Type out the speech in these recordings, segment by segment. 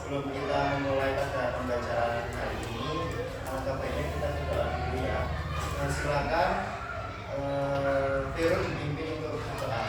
sebelum kita memulai pada pembacaan hari ini, alangkah baiknya kita berdoa dulu ya. Silakan Vero dipimpin untuk berdoa.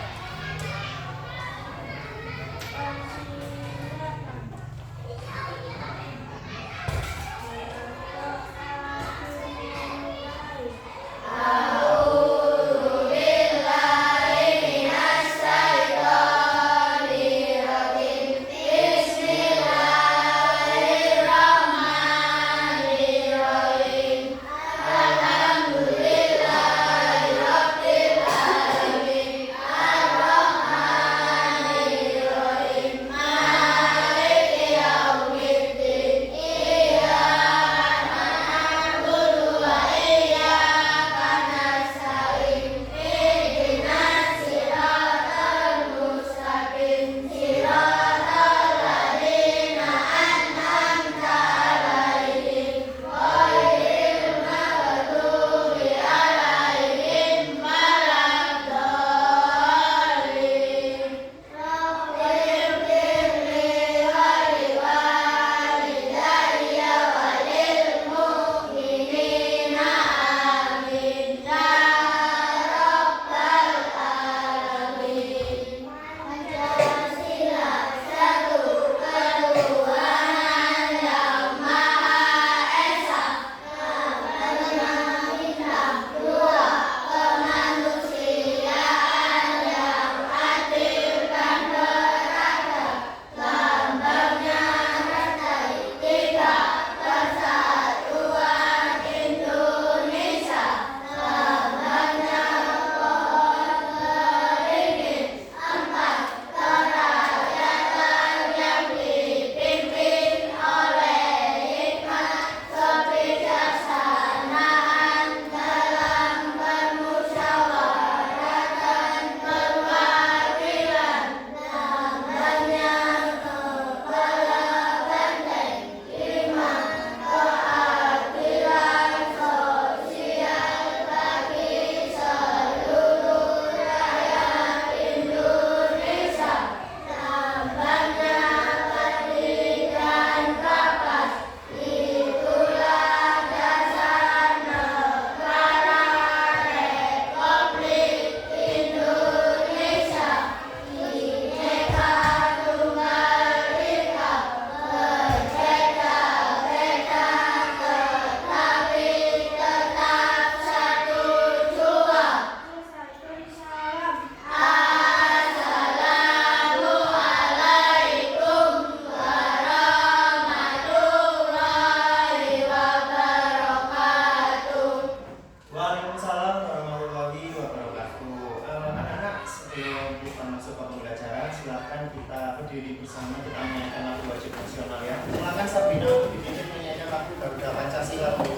Silakan kita berdiri bersama, kita menyanyikan lagu wajib nasional ya. Silakan Sabrina untuk dipimpin menyanyikan lagu Garuda Pancasila dulu.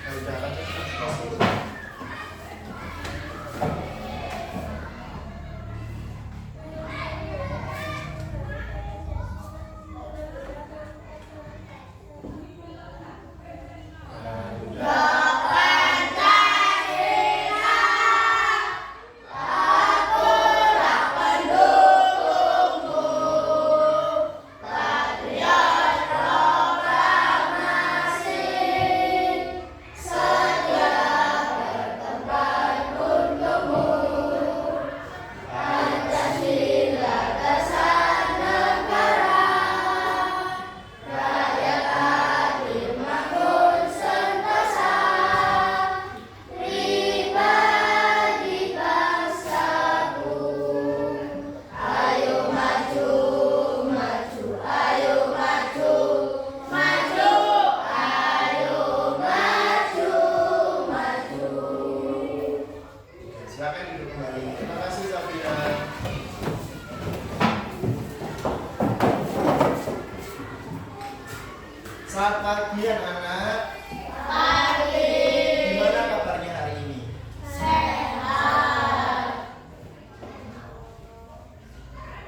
Garuda Pancasila. Selamat pagi anak-anak. Pagi. Gimana kabarnya hari ini? Sehat.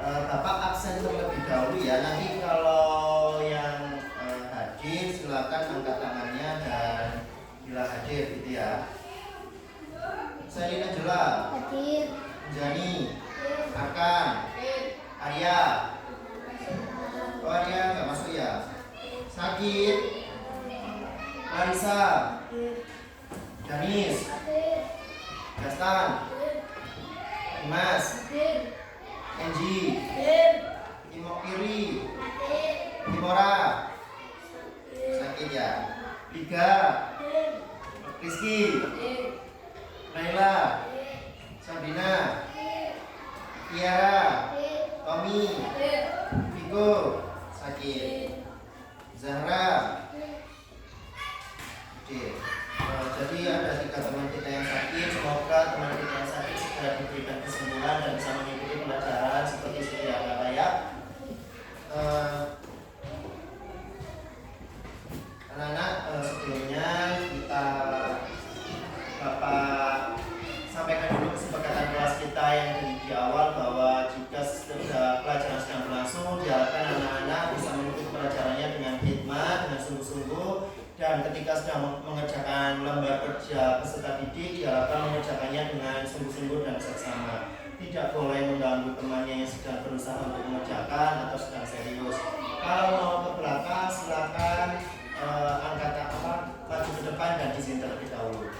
Bapak absen terlebih dahulu ya. Nanti kalau yang hadir silakan angkat tangannya dan bila hadir gitu ya. Selina Angela, Hadir. Jani, Akan, Arya. Oh, Arya nggak masuk ya. Sakit, Marisa, Danis, Gastan, Dimas, Enji, Timokiri, Timora. Sakit ya. Liga, Rizky, Naila, Sabrina, Tiara, Tommy, Viko, sakit. Zahra. Oke. Jadi ada 3 teman kita yang sakit. Semoga teman kita yang sakit segera diberikan kesembuhan dan bisa mengikuti pelajaran seperti sedia kala ya. Anak-anak, sebelumnya kita Bapak sampaikan dulu kesepakatan kelas kita yang di awal bahwa jika pelajaran sedang berlangsung, diharapkan anak-anak bisa mengikuti pelajarannya dengan hikmat, dengan sungguh-sungguh, dan ketika sedang mengerjakan lembar kerja peserta didik, diharapkan mengerjakannya dengan sungguh-sungguh dan seksama. Tidak boleh mengganggu temannya yang sedang berusaha untuk mengerjakan atau sedang serius. Kalau mau ke belakang, silakan maju ke depan dan izin terlebih dahulu.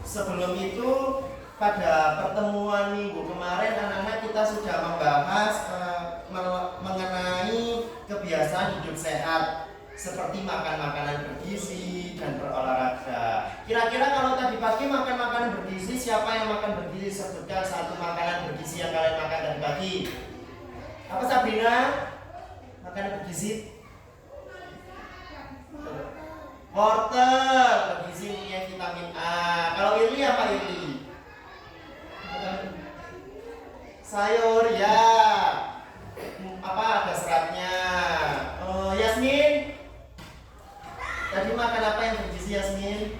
Sebelum itu, pada pertemuan minggu kemarin anak-anak kita sudah membahas mengenai kebiasaan hidup sehat seperti makan makanan bergizi dan berolahraga. Kira-kira kalau tadi pagi makan makanan bergizi, siapa yang makan bergizi? Sebutkan satu makanan bergizi yang kalian makan tadi pagi. Apa Sabrina? Makanan bergizi? Wortel, bergizi punya vitamin A. Kalau Irli apa Irli? Sayur ya. Apa ada seratnya? Yasmin? Tadi makan apa yang bergizi Yasmin?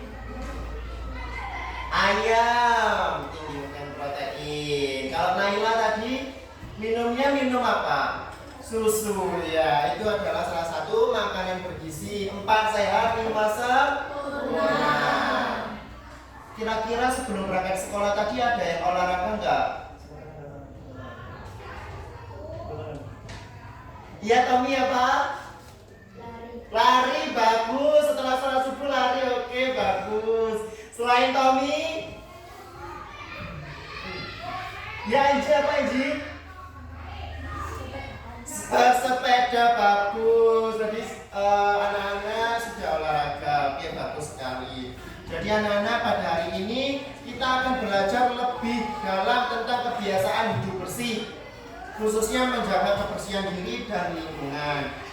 Ayam, tinggi makan protein. Kalau Naila tadi minumnya minum apa? Susu ya, itu adalah salah satu makanan bergizi. 4 sehat, 5 sempurna. Kira-kira sebelum berangkat sekolah tadi ada yang olahraga enggak? Iya Tommy ya Pak? Lari bagus, setelah sholat subuh lari, oke bagus. Selain Tommy? Ya Inji apa Inji? Sepeda bagus. Jadi anak-anak sudah olahraga, oke bagus sekali. Jadi anak-anak pada hari ini kita akan belajar lebih dalam tentang kebiasaan hidup bersih, khususnya menjaga kebersihan diri dan lingkungan.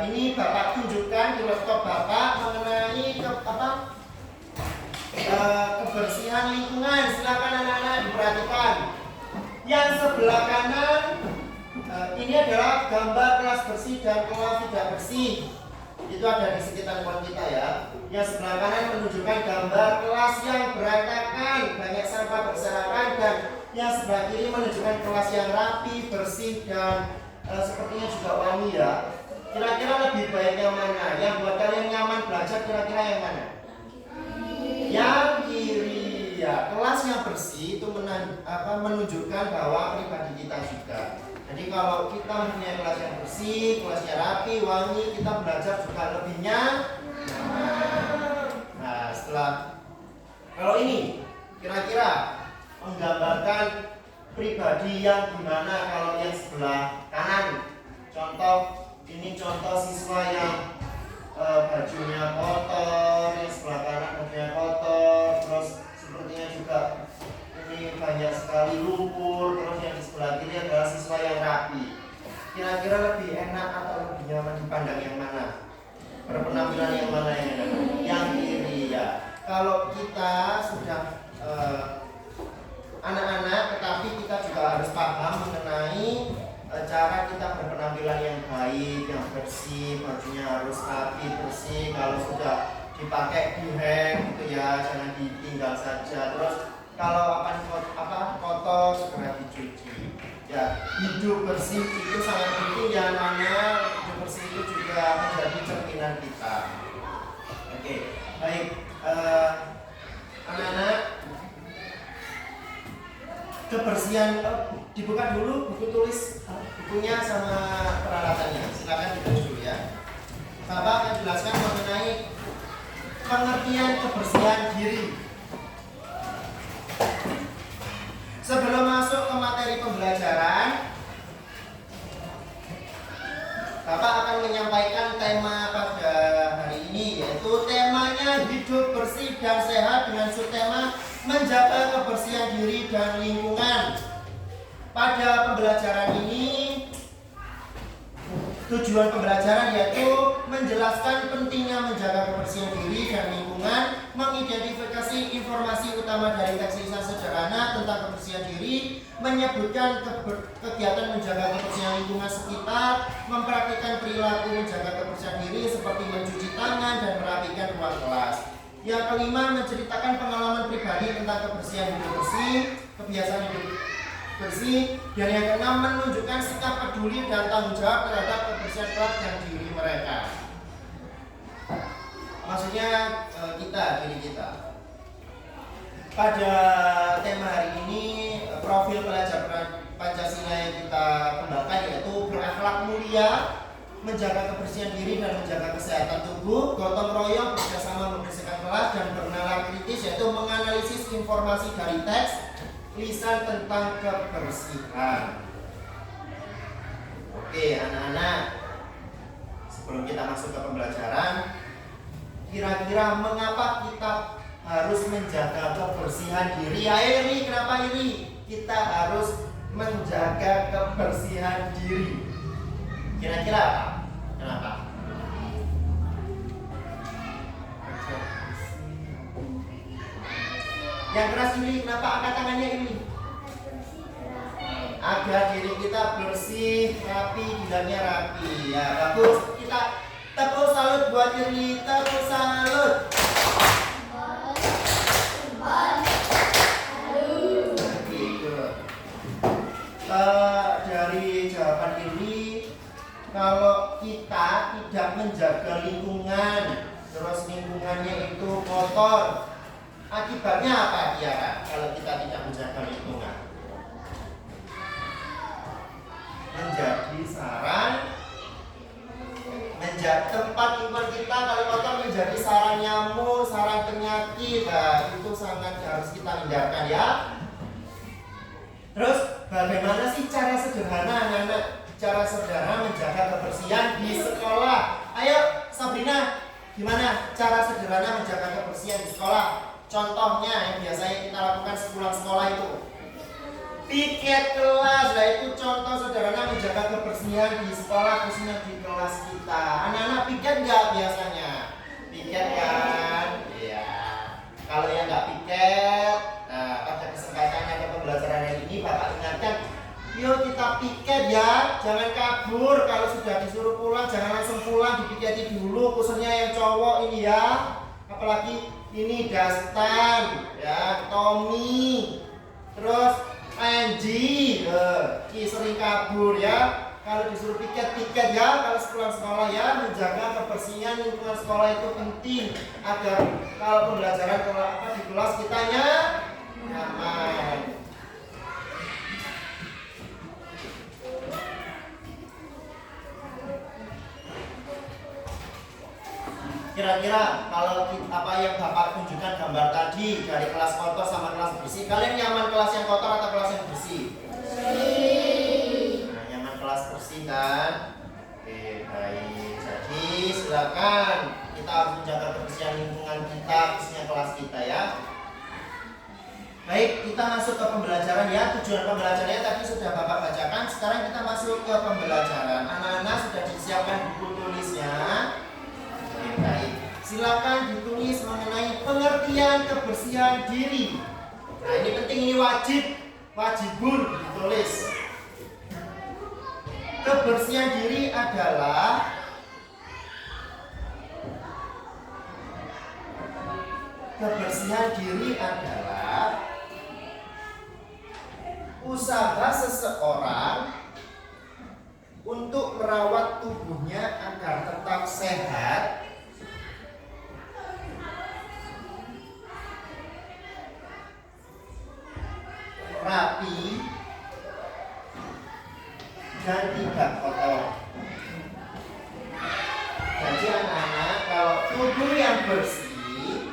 Ini Bapak tunjukkan di laptop Bapak mengenai kebersihan lingkungan. Silakan anak-anak diperhatikan. Yang sebelah kanan ini adalah gambar kelas bersih dan kelas tidak bersih. Itu ada di sekitar lingkungan kita ya. Yang sebelah kanan menunjukkan gambar kelas yang berantakan, banyak sampah berserakan, dan yang sebelah kiri menunjukkan kelas yang rapi, bersih, dan sepertinya juga wangi ya. Kira-kira lebih baik yang mana? Yang buat kalian nyaman belajar kira-kira yang mana? Yang kiri ya. Kelas yang bersih itu menunjukkan bahwa pribadi kita juga. Jadi kalau kita mempunyai kelas yang bersih, kelasnya rapi, wangi, kita belajar juga lebih nyaman. Nah, kalau ini kira-kira menggambarkan pribadi yang gimana kalau yang sebelah kanan? Ini contoh siswa yang bajunya kotor, yang sebelah kanan bajunya kotor, terus sepertinya juga ini banyak sekali lumpur, terus yang di sebelah kiri adalah siswa yang rapi. Kira-kira lebih enak atau lebih nyaman dipandang yang mana? Berpenampilan yang mana yang enak? Yang kiri ya. Kalau kita sudah anak-anak, tetapi kita juga harus paham mengenai cara kita berpenampilan yang baik, yang bersih, bajunya harus rapi, bersih. Kalau sudah dipakai di-hang gitu ya, jangan ditinggal saja. Terus kalau kotor segera dicuci. Ya, hidup bersih itu sangat penting ya anak-anak. Hidup bersih itu juga menjadi cerminan kita. Oke, baik anak-anak. kebersihan. Dibuka dulu buku tulis bukunya sama peralatannya. Silakan ditulis dulu ya. Bapak akan jelaskan mengenai pengertian kebersihan diri. Sebelum masuk ke materi pembelajaran, Bapak akan menyampaikan tema pada hari ini, yaitu temanya hidup bersih dan sehat dengan subtema menjaga kebersihan diri dan lingkungan. Pada pembelajaran ini, tujuan pembelajaran yaitu menjelaskan pentingnya menjaga kebersihan diri dan lingkungan, mengidentifikasi informasi utama dari teks lisan sederhana tentang kebersihan diri, menyebutkan kegiatan menjaga kebersihan lingkungan sekitar, mempraktikkan perilaku menjaga kebersihan diri seperti mencuci tangan dan merapikan ruang kelas. Yang kelima, menceritakan pengalaman pribadi tentang kebersihan hidup bersih, kebiasaan hidup bersih, dan yang keenam, menunjukkan sikap peduli dan tanggung jawab terhadap kebersihan kelas dan diri mereka. Maksudnya diri kita. Pada tema hari ini, profil pelajar Pancasila yang kita kembangkan yaitu berakhlak mulia, menjaga kebersihan diri dan menjaga kesehatan tubuh, gotong royong, bekerjasama membersihkan kelas, dan bernalar kritis, yaitu menganalisis informasi dari teks lisan tentang kebersihan. Oke, anak-anak, sebelum kita masuk ke pembelajaran, kira-kira mengapa kita harus menjaga kebersihan diri? Ya, Iri, kenapa Iri? Kita harus menjaga kebersihan diri. Kira-kira apa? Kenapa? Yang keras ini, kenapa angkat tangannya ini? Agar diri kita bersih, rapi, bilangnya rapi. Ya, bagus. Kita tepuk salut buat diri, tepuk salut. Dari jawaban ini, kalau kita tidak menjaga lingkungan, terus lingkungannya itu kotor, akibatnya apa Tiara? Kalau kita tidak menjaga lingkungan, menjadi sarang, menjadi tempat lingkungan kita kalau kotor menjadi sarang nyamuk, sarang penyakit. Nah, itu sangat harus kita hindarkan ya. Terus bagaimana sih cara sederhana anak-anak, cara sederhana menjaga kebersihan di sekolah? Ayo Sabrina, gimana cara sederhana menjaga kebersihan di sekolah? Contohnya yang biasanya kita lakukan sepulang sekolah itu piket kelas. Nah, itu contoh sederhana menjaga kebersihan di sekolah, khususnya di kelas kita. Anak-anak piket nggak biasanya? Piket kan? Iya. Kalau yang nggak piket, nah, pada kesempatan ada pembelajaran hari ini Bapak ingatkan, yuk kita piket ya, jangan kabur. Kalau sudah disuruh pulang jangan langsung pulang, dipiketi dulu, khususnya yang cowok ini ya. Apalagi ini Dastan, ya, Tommy, terus Anji, sering kabur ya. Kalau disuruh piket ya, kalau pulang sekolah ya, menjaga kebersihan lingkungan sekolah itu penting agar kalau pembelajaran di kelas kita nyaman. Kira-kira kalau apa yang Bapak tunjukkan gambar tadi dari kelas kotor sama kelas bersih, kalian nyaman kelas yang kotor atau kelas yang bersih? Nah, nyaman kelas bersih kan? Oke, baik. Jadi silakan kita harus menjaga kebersihan lingkungan kita, khususnya kelas kita ya. Baik, kita masuk ke pembelajaran ya. Tujuan pembelajarannya tadi sudah Bapak bacakan. Sekarang kita masuk ke pembelajaran. Anak-anak sudah disiapkan buku tulisnya. Baik, silakan ditulis mengenai pengertian kebersihan diri. Nah, ini penting, ini wajibun ditulis. Kebersihan diri adalah usaha seseorang untuk merawat tubuhnya agar tetap sehat rapi dan tidak kotor. Jadi anak-anak, kalau tubuh yang bersih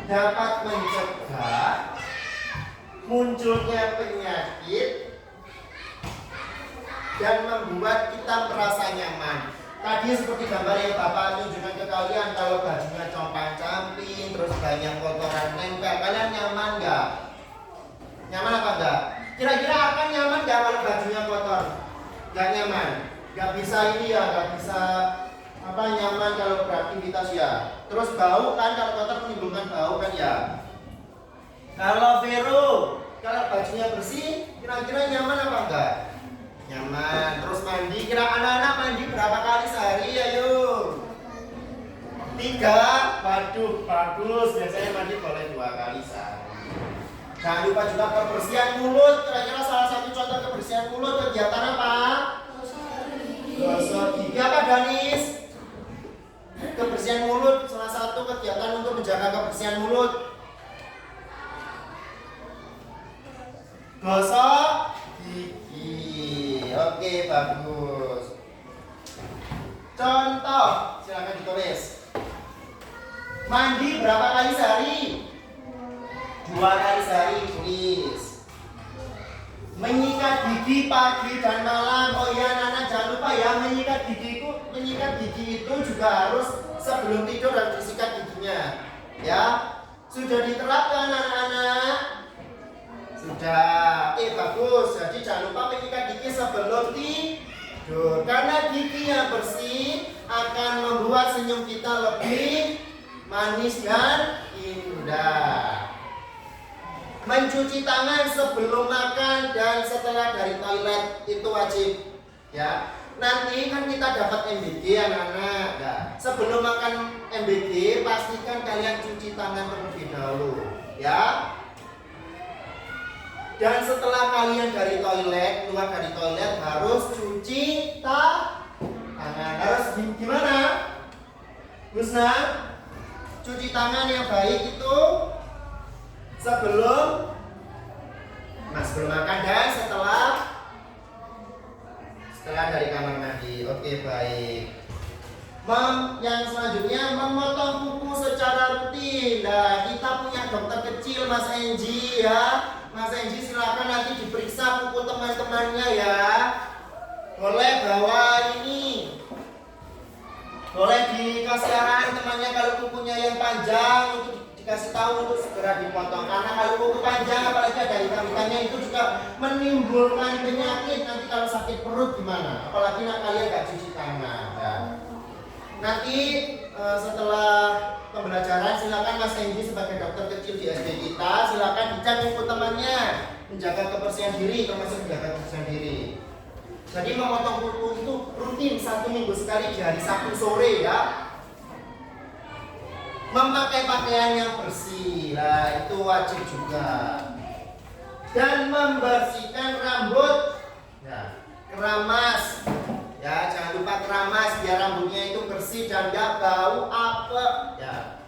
dapat mencegah munculnya penyakit dan membuat kita merasa nyaman. Tadi seperti gambar yang Bapak tunjukkan ke kalian, kalau bajunya compang-camping, terus banyak kotoran nempel, kalian nyaman nggak? Nyaman apa enggak? Kira-kira akan nyaman nggak kalau bajunya kotor? Nggak nyaman. Nggak bisa ini ya, nggak bisa nyaman kalau beraktivitas ya. Terus bau kan, kalau kotor menimbulkan bau kan ya. Kalau Vero, kalau bajunya bersih, kira-kira nyaman apa enggak? Nyaman. Terus mandi, kira anak-anak mandi berapa kali sehari? Ayo. 3. Waduh, bagus. Biasanya mandi boleh 2 kali sehari. Jangan lupa juga kebersihan mulut. Kira-kira salah satu contoh kebersihan mulut kegiatan apa? Gosok gigi apa, Danis? Kebersihan mulut salah satu kegiatan untuk menjaga kebersihan mulut. Gosok gigi. Oke, bagus. Contoh, silakan ditulis. Mandi berapa kali sehari? 2 kali sehari, tulis. Menyikat gigi pagi dan malam. Oh iya, anak-anak jangan lupa ya, menyikat gigi itu juga harus sebelum tidur harus disikat giginya. Ya, sudah diterapkan anak-anak? Sudah. Bagus. Jadi jangan lupa menyikat gigi sebelum tidur. Karena gigi yang bersih akan membuat senyum kita lebih manis dan indah. Mencuci tangan sebelum makan dan setelah dari toilet itu wajib, ya. Nanti kan kita dapat MBG anak-anak. Nah, sebelum makan MBG pastikan kalian cuci tangan terlebih dahulu, ya. Dan setelah kalian dari toilet, keluar dari toilet harus cuci tangan. Harus gimana? Husna, cuci tangan yang baik itu sebelum makan dan setelah dari kamar mandi. Oke, baik. Yang selanjutnya memotong kuku secara rutin. Nah, kita punya dokter kecil Mas Enji ya. Mas Enji silakan nanti diperiksa kuku teman-temannya ya. Boleh bawa ini. Boleh dikasih arahan temannya kalau kukunya yang panjang untuk dikasih tahu untuk segera dipotong, karena kalau kuku panjang apalagi ada hitam-hitamnya itu juga menimbulkan penyakit. Nanti kalau sakit perut gimana? Apalagi kalian gak cuci tangan. Nah, nanti setelah pembelajaran silakan Mas Hendy sebagai dokter kecil di SD kita silakan dicek kuku temannya, menjaga kebersihan diri, termasuk menjaga kebersihan diri. Jadi memotong kuku itu rutin 1 minggu sekali di hari Sabtu sore ya. Memakai pakaian yang bersih, nah itu wajib juga. Dan membersihkan rambut, ya, keramas, ya jangan lupa keramas biar rambutnya itu bersih dan gak bau apek, ya.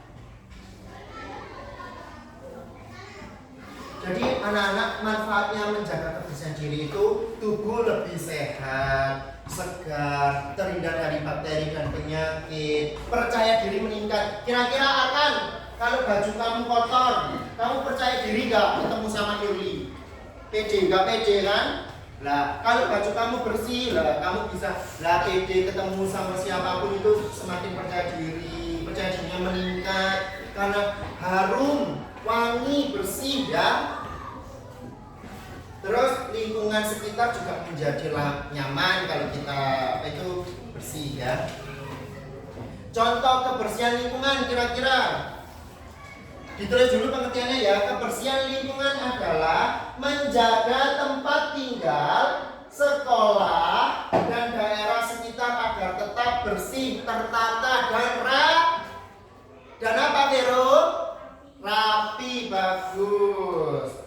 Jadi anak-anak manfaatnya menjaga kebersihan diri itu tubuh lebih sehat, segar, terhindar dari bakteri dan penyakit, percaya diri meningkat. Kira-kira akan kalau baju kamu kotor, kamu percaya diri gak ketemu sama Yuli? Pede, gak pede kan? Lah, kalau baju kamu bersih, lah kamu bisa pede ketemu sama siapapun itu semakin percaya dirinya meningkat karena harum, wangi, bersih ya. Terus lingkungan sekitar juga menjadi nyaman kalau kita itu bersih ya. Contoh kebersihan lingkungan kira-kira ditulis dulu pengertiannya ya. Kebersihan lingkungan adalah menjaga tempat tinggal, sekolah, dan daerah sekitar agar tetap bersih, tertata, dan apa Vero? Rapi, bagus.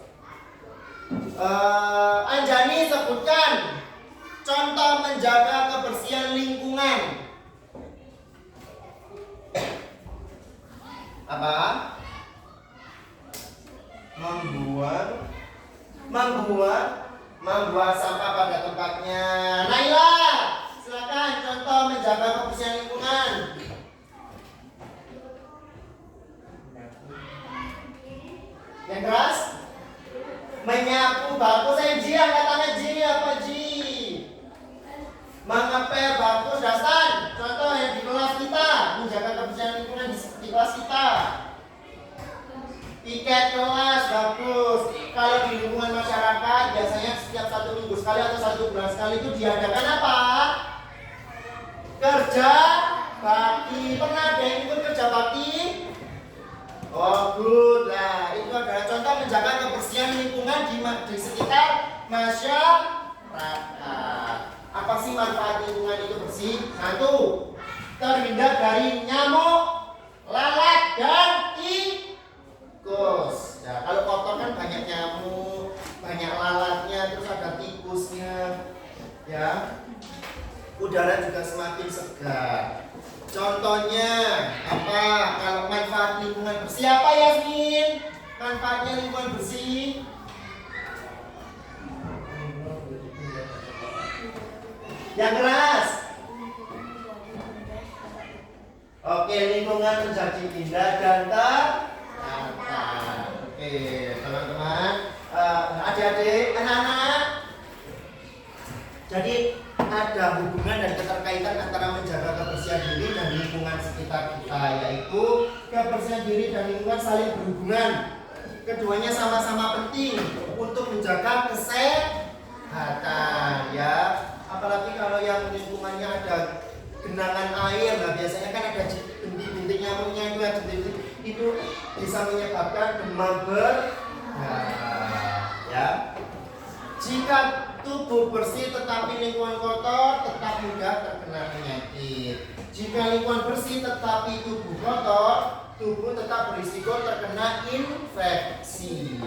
Anjani sebutkan contoh menjaga kebersihan lingkungan. Apa? membuang sampah pada tempatnya. Naila, silakan contoh menjaga kebersihan lingkungan. Yang keras? Menyapu bangku. Saya Ji, angkat tangan Ji. Apa Ji? Mengepel bangku. Dastan, contoh yang di kelas kita menjaga kebersihan lingkungan di kelas kita. Piket kelas, bagus. Kalau di lingkungan masyarakat biasanya setiap 1 minggu sekali atau 1 bulan sekali itu diadakan apa? Kerja bakti. Pernah ada yang ikut kerja bakti? Oh good lah. Itu adalah contoh menjaga kebersihan lingkungan di sekitar masyarakat. Apa sih manfaat lingkungan itu bersih? 1. Terhindar dari nyamuk, lalat, dan tikus. Ya, kalau kotor kan banyak nyamuk, banyak lalatnya, terus ada tikusnya. Ya, udara juga semakin segar. Contohnya apa? Kalau manfaat lingkungan bersih apa Yasmin? Manfaatnya lingkungan bersih? Yang keras. Oke, lingkungan menjadi indah dan tertata. Oke, teman-teman, adik-adik, anak-anak. Jadi ada hubungan dan keterkaitan antara menjaga kebersihan diri dan lingkungan sekitar kita, yaitu kebersihan diri dan lingkungan saling berhubungan. Keduanya sama-sama penting untuk menjaga kesehatan, ya. Apalagi kalau yang lingkungannya ada genangan air, nah biasanya kan ada bintik-bintik nyamuknya itu bisa menyebabkan demam berdarah, ya. Jika tubuh bersih tetapi lingkungan kotor, tetap mudah terkena penyakit. Jika lingkungan bersih tetapi tubuh kotor, tubuh tetap berisiko terkena infeksi.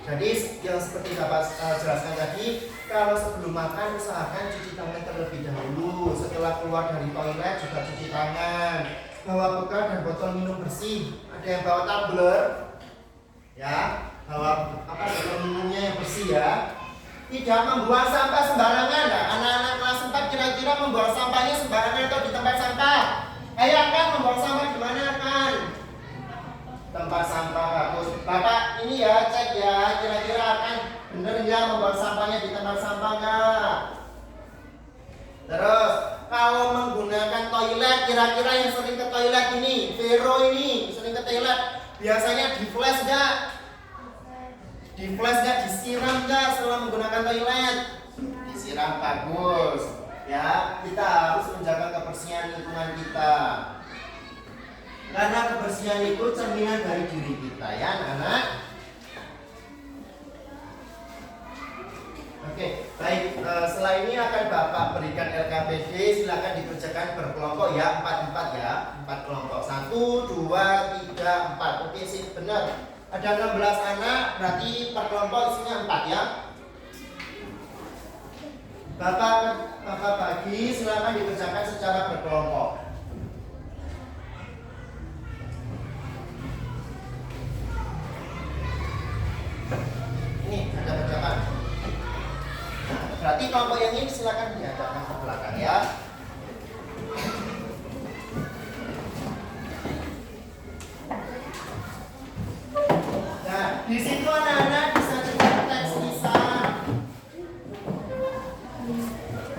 Jadi yang seperti Bapak jelaskan tadi, kalau sebelum makan usahakan cuci tangan terlebih dahulu. Setelah keluar dari toilet juga cuci tangan. Bawa bekal dan botol minum bersih. Ada yang bawa tumbler, ya, bawa botol minumnya yang bersih ya. Tidak membuang sampah sembarangan. Nah, anak-anak kelas 4 kira-kira membuang sampahnya sembarangan atau di tempat sampah? Ayo kan membuang sampah di mana kan? Tempat sampah bagus. Bapak ini ya cek ya, kira-kira akan bener ya membuang sampahnya di tempat sampah enggak? Terus kalau menggunakan toilet, kira-kira yang sering ke toilet ini, Vero ini sering ke toilet, biasanya di flash enggak? Di flash enggak, disiram enggak setelah menggunakan toilet? Disiram, bagus. Ya, kita harus menjaga kebersihan lingkungan kita. Karena kebersihan itu cerminan dari diri kita, ya anak-anak. Oke, baik. Setelah ini akan Bapak berikan LKPD. Silakan dikerjakan berkelompok ya, 4-4 ya, 4 kelompok. 1, 2, 3, 4. Oke, sih benar. Ada 16 anak, berarti per kelompok isinya 4 ya. Bapak bagi, silakan dikerjakan secara berkelompok. Ini ada kerjakan. Nah, berarti kelompok yang ini silakan diadakan ke belakang ya. Nah, di situ anak-anak bisa cetak teks lisan.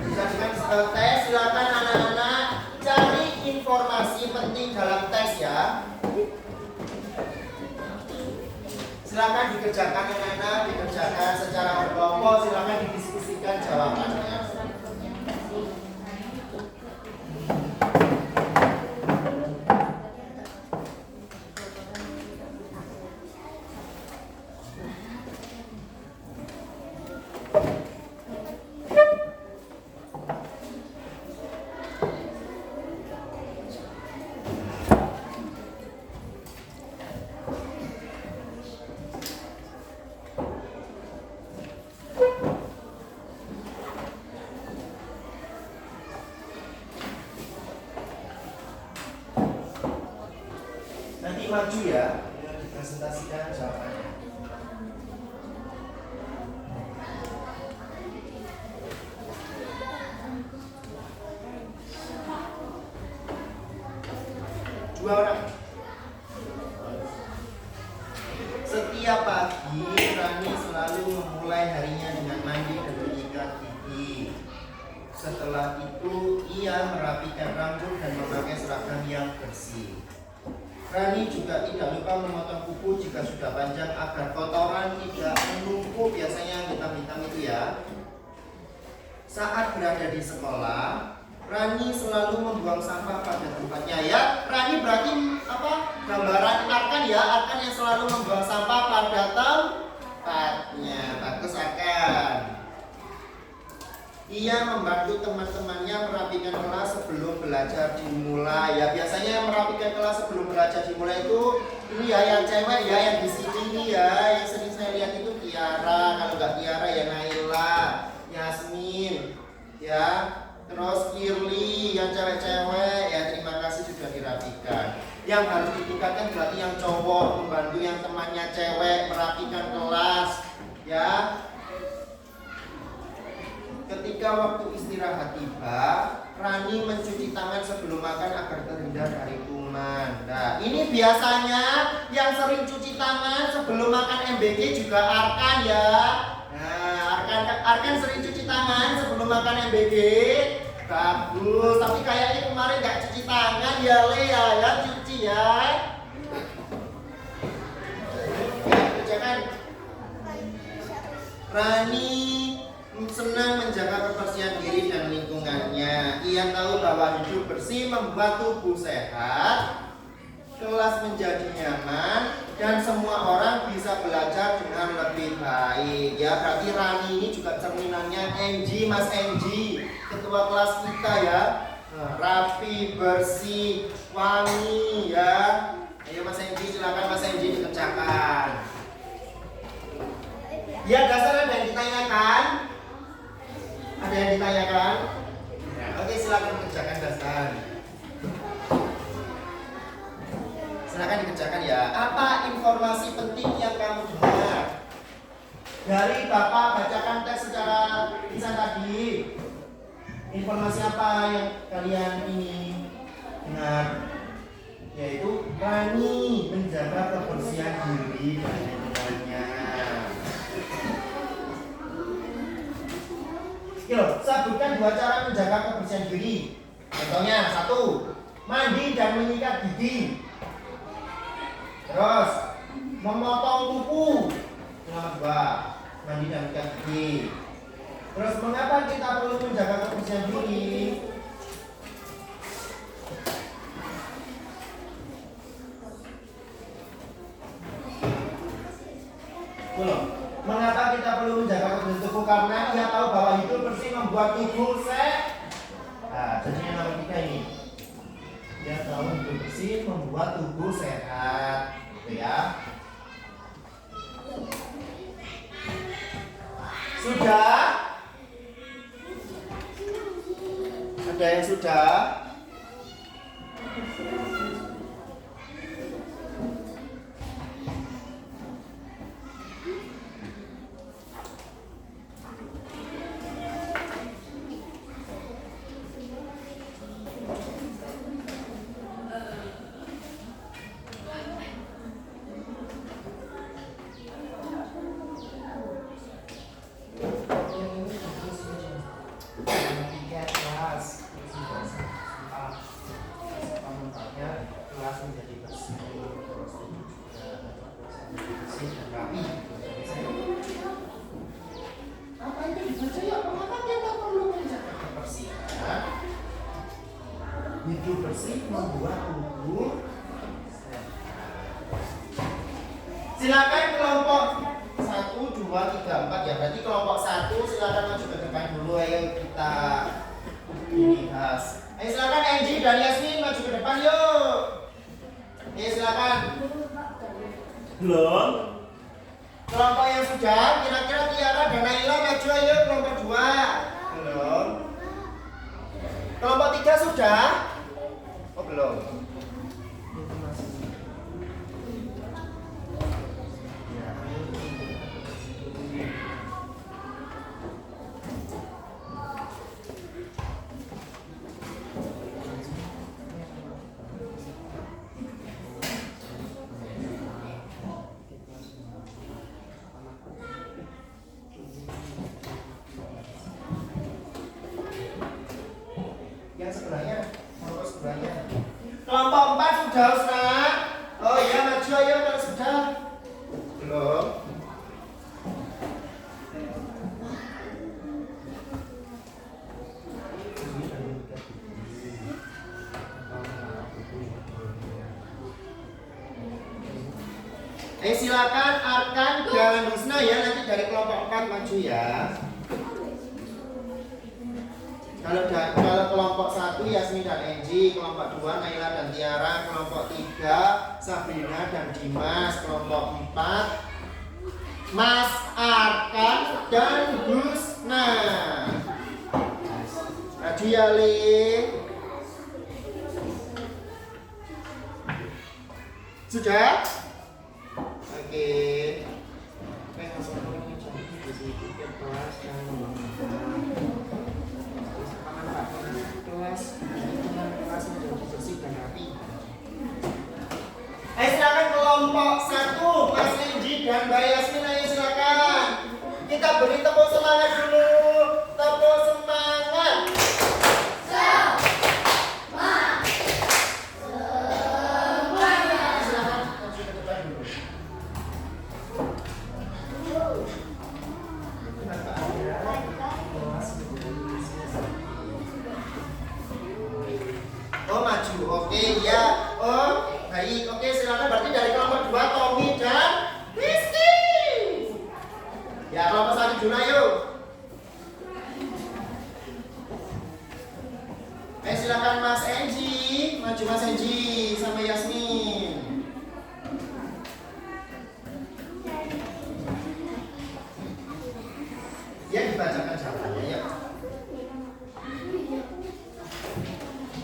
Dijadikan teks, silakan anak-anak cari informasi penting dalam teks ya. Silakan dikerjakan anak-anak, dikerjakan secara berkelompok, silakan didiskusikan jawabannya. Nanti maju ya, dengan dipresentasikan jawabannya. 2 orang. Setiap pagi Rani selalu memulai harinya dengan mandi dan menyikat gigi. Setelah itu ia merapikan rambut dan memakai seragam yang bersih. Rani juga tidak lupa memotong kuku jika sudah panjang agar kotoran tidak menumpuk, biasanya hitam-hitam itu ya. Saat berada di sekolah, Rani selalu membuang sampah pada tempatnya ya. Rani berarti apa? Gambaran Arkan ya, Arkan yang selalu membuang sampah pada tempatnya. Bagus Arkan. Ia membantu teman-temannya merapikan kelas sebelum belajar dimulai. Ya biasanya merapikan kelas sebelum belajar dimulai itu ini ya yang cewek ya, yang di sini nih ya, yang sering saya lihat itu Tiara. Kalau nggak Tiara ya Naila, Yasmin, ya. Terus Kirli yang cewek-cewek ya, terima kasih sudah dirapikan. Yang harus ditingkatkan berarti yang cowok membantu yang temannya cewek merapikan kelas ya. Ketika waktu istirahat tiba, Rani mencuci tangan sebelum makan agar terhindar dari kuman. Nah, ini biasanya yang sering cuci tangan sebelum makan MBG juga Arkan ya. Nah, Arkan sering cuci tangan sebelum makan MBG. Bagus, tapi kayaknya kemarin nggak cuci tangan ya Lea ya, cuci ya. Kerjakan. Rani senang menjaga kebersihan diri dan lingkungannya. Ia tahu bahwa hidup bersih membuat tubuh sehat, kelas menjadi nyaman, dan semua orang bisa belajar dengan lebih baik. Ya, berarti Rani ini juga cerminannya Enji, Mas Enji, ketua kelas kita ya. Rapi, bersih, wangi ya. Ayo Mas Enji, silakan Mas Enji dikerjakan. Ya, dasar ada yang ditanyakan? Ada yang ditanyakan? Oke, silakan kerjakan dasar. Silakan dikerjakan ya. Apa informasi penting yang kamu dengar dari Bapak bacakan teks secara lisan tadi? Informasi apa yang kalian ini dengar? Yaitu Rani menjaga kebersihan diri dan lingkungannya. Yuk, sebutkan 2 cara menjaga kebersihan diri. Contohnya 1, mandi dan menyikat gigi. Terus memotong kuku. Nomor 2, mandi dan menyikat gigi. Terus mengapa kita perlu menjaga kebersihan diri? Belum. Mengapa kita perlu menjaga kebersihan tubuh? Karena ia tahu bahwa hidup bersih membuat tubuh sehat. Nah, jadinya nomor 3 ini. Ia tahu hidup bersih membuat tubuh sehat. Gitu ya. Sudah? Ada yang sudah? Hidup bersih membuat tubuh sehat. Silakan kelompok 1, 2, 3, 4 ya. Berarti kelompok 1 silakan maju ke depan dulu. Ayo kita bahas. Ayo silakan Enji dan Yasmin maju ke depan yuk. Ayo silakan. Belum. Kelompok yang sudah, kira-kira Tiara dan Naila maju ayo kelompok 2. Belum. Kelompok 3 sudah? Oh belum. sudah Ustaz? Oh iya, maju ayo kalau sudah. Belum. Silakan Arkan dan Husna ya, nanti dari kelompok 4 maju ya. Kalau kelompok 1 Yasmin dan Enji, kelompok 2 Naila dan Tiara, kelompok 3 Sabrina dan Dimas, kelompok 4 Mas Arkan dan Husna. Maju ya, Lin. Sudah? Oke. Langsung di sini tiket kelas dan kelas menjadi bersih dan rapi. Silakan kelompok 1 Mas Enji dan Mbak Yasmin, ayo silakan. Kita beri tepuk semangat dulu. Tepuk semangat. Oh maju, oke ya. Oh baik, oke silakan. Berarti dari kelompok 2 Tommy dan Rizky. Ya kelompok 1 Juna yuk. Silakan Mas Enji, maju Mas Enji sama Yasmin. Ya dibacakan jawabannya ya.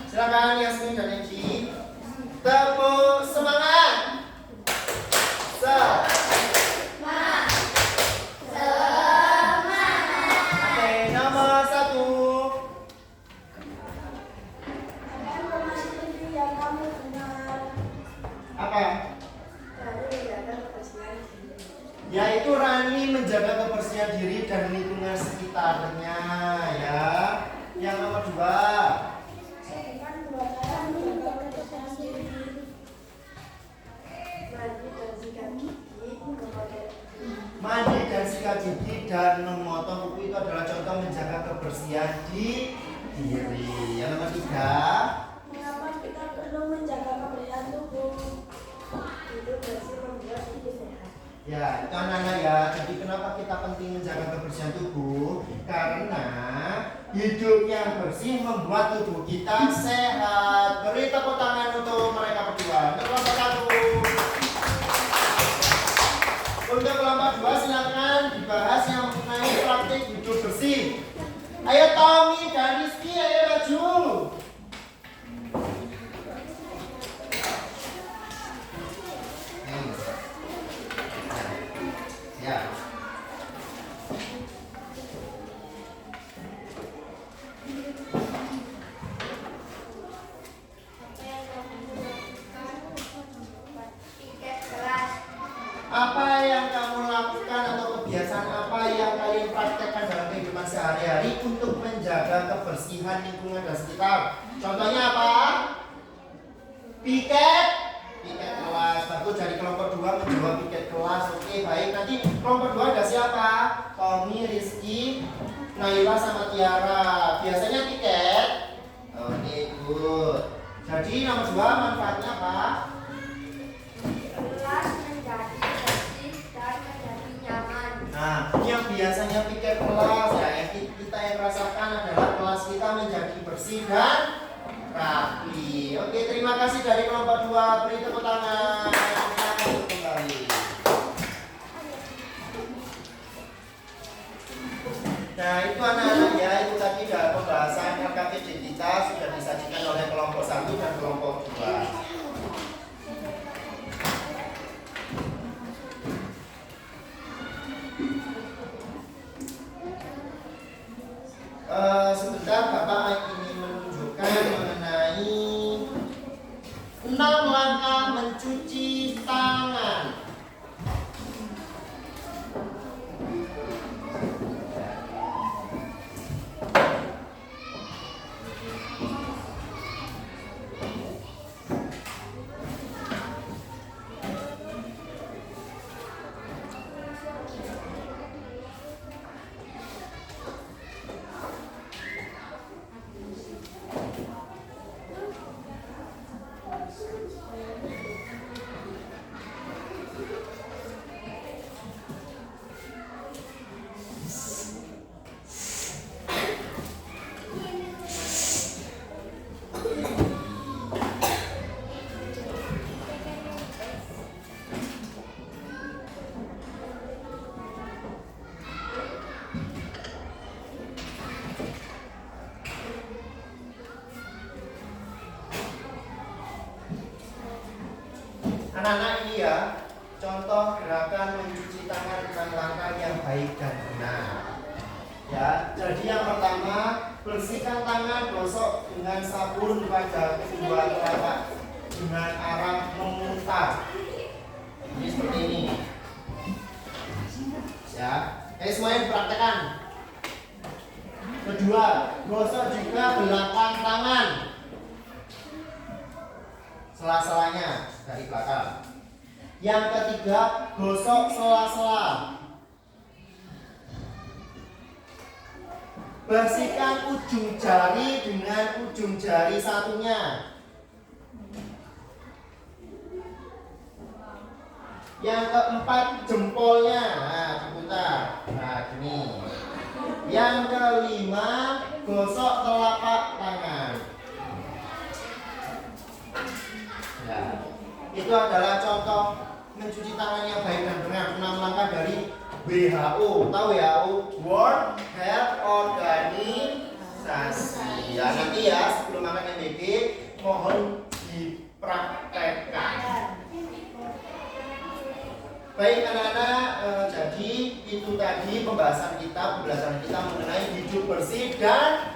Silakan Yasmin dan Enji. Tepuk semangat. Oke, nomor 1. Apa? Yaitu Rani menjaga kebersihan diri dan lingkungan sekitarnya ya. Yang nomor 2. Mandi dan sikat gigi dan memotong kuku itu adalah contoh menjaga kebersihan di diri. Yang nomor 3. Mengapa kita perlu menjaga kebersihan tubuh? Hidup bersih membuat hidup sehat. Ya, itu anak-anak ya. Jadi kenapa kita penting menjaga kebersihan tubuh? Karena hidup yang bersih membuat tubuh kita sehat. Beri tepuk tangan untuk mereka berdua. Untuk kelompok 1. Untuk kelompok 2 silakan dibahas yang mengenai praktik hidup bersih. Ayo Tommy dan Rizky, ayo maju. Ya. Apa yang kamu lakukan atau kebiasaan apa yang kalian praktekkan dalam kehidupan sehari-hari untuk menjaga kebersihan lingkungan dan sekitar? Contohnya apa? Piket kelas. Bagus, dari kelompok 2 menjawab piket kelas. Oke, baik. Nanti kelompok 2 ada siapa? Tommy, Rizky, Naila sama Tiara. Biasanya piket. Oke, good. Jadi nomor 2 manfaatnya apa? Kelas menjadi bersih dan menjadi nyaman. Nah, yang biasanya piket kelas ya, yang kita yang rasakan adalah kelas kita menjadi bersih dan rapi. Oke, terima kasih dari kelompok 2. Beri tepuk tangan. Silakan untuk kembali. Nah, itu anak-anak ya, itu tadi dalam pembahasan LKPD kita sudah disajikan oleh kelompok 1 dan kelompok 2. Sebentar Bapak ingin menunjukkan mengenai 6 langkah mencuci tangan. usahakan mencuci tangan dengan langkah yang baik dan benar. Ya, jadi yang pertama, bersihkan tangan, gosok dengan sabun pada kedua telapak dengan arah memutar. Ini seperti ini. Ya, semuanya dipraktekkan. Kedua, gosok juga belakang tangan, sela-selanya dari belakang. Yang ketiga, gosok sela-sela. Bersihkan ujung jari dengan ujung jari satunya. Yang keempat, jempolnya. Nah, diputar. Nah, gini. Yang kelima, gosok telapak tangan. Ya. Itu adalah contoh mencuci tangan yang baik dan benar. 6 langkah dari WHO. Tahu ya, World Health Organization. Ya, nanti ya sebelum makan MBG mohon dipraktekkan. Baik anak-anak, jadi itu tadi pembelajaran kita mengenai hidup bersih dan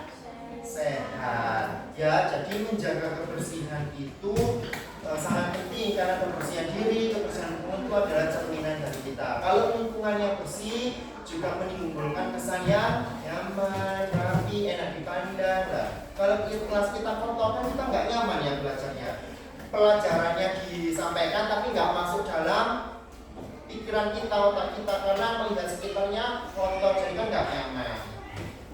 sehat. Ya, jadi menjaga kebersihan itu sangat penting karena kebersihan diri, kebersihan lingkungan itu adalah cerminan dari kita. Kalau lingkungannya bersih, juga menimbulkan kesan yang nyaman, rapi, enak dipandang. Nah, kalau kelas kita kotor kan kita nggak nyaman ya belajarnya. Pelajarannya disampaikan tapi nggak masuk dalam pikiran kita, otak kita karena melihat sekitarnya kotor jadi kan nggak nyaman.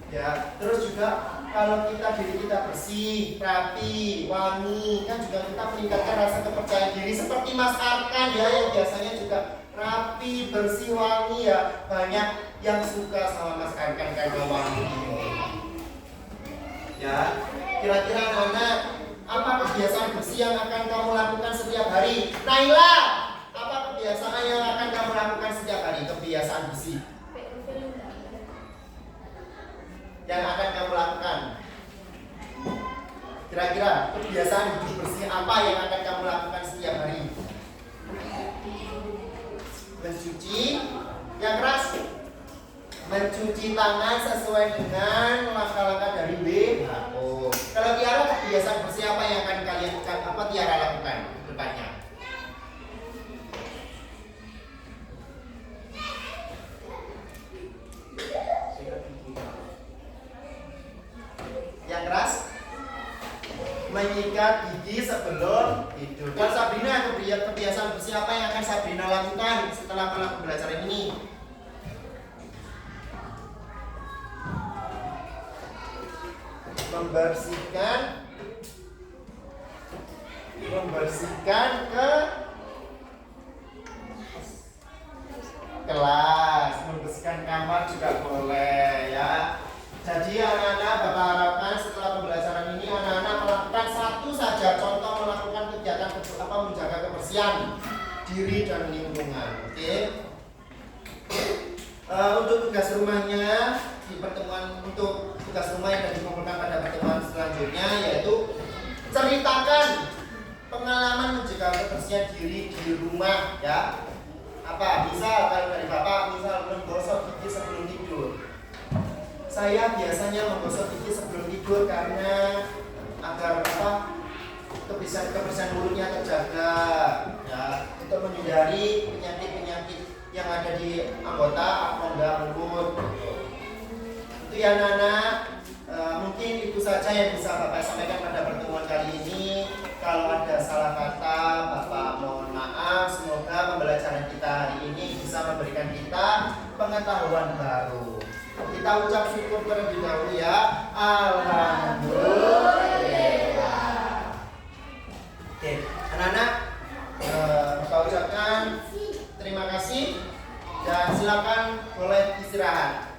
Ya, terus juga kalau diri kita bersih, rapi, wangi, kan juga kita meningkatkan rasa kepercayaan diri seperti Mas Arkan ya yang biasanya juga rapi, bersih, wangi ya. Banyak yang suka sama Mas Arkan karena wangi. Ya, kira-kira anak apa kebiasaan bersih yang akan kamu lakukan setiap hari? Naila, apa kebiasaan yang akan kamu lakukan setiap hari? Kebiasaan bersih yang akan kamu lakukan. Kira-kira kebiasaan hidup bersih apa yang akan kamu lakukan setiap hari? Mencuci, yang keras, mencuci tangan sesuai dengan langkah-langkah dari WHO. Kalau Tiara, kebiasaan bersih apa yang akan Tiara lakukan ke depannya? Yang keras, menyikat gigi sebelum tidur. Kalau Sabrina, kebiasaan bersih apa yang akan Sabrina lakukan setelah pembelajaran ini? Membersihkan ke kelas, membersihkan kamar juga boleh ya. Jadi anak-anak Bapak harapkan setelah pembelajaran ini anak-anak melakukan satu saja contoh melakukan kegiatan menjaga kebersihan diri dan lingkungan. Oke. Untuk tugas rumahnya di pertemuan untuk tugas rumah yang dikumpulkan pada pertemuan selanjutnya yaitu ceritakan pengalaman menjaga kebersihan diri di rumah ya. Apa? Misal kalau dari Bapak misal menggosok gigi sebelum tidur. Saya biasanya menggosok gigi sebelum tidur karena agar kebersihan mulutnya terjaga ya, untuk menghindari penyakit-penyakit yang ada di anggota rongga mulut. Itu ya anak-anak, mungkin itu saja yang bisa Bapak sampaikan pada pertemuan kali ini. Kalau ada salah kata Bapak mohon maaf. Semoga pembelajaran kita hari ini bisa memberikan kita pengetahuan baru. Kita ucap syukur terlebih dahulu ya. Alhamdulillah. Oke, anak-anak, Bapak ucapkan terima kasih dan silakan boleh istirahat.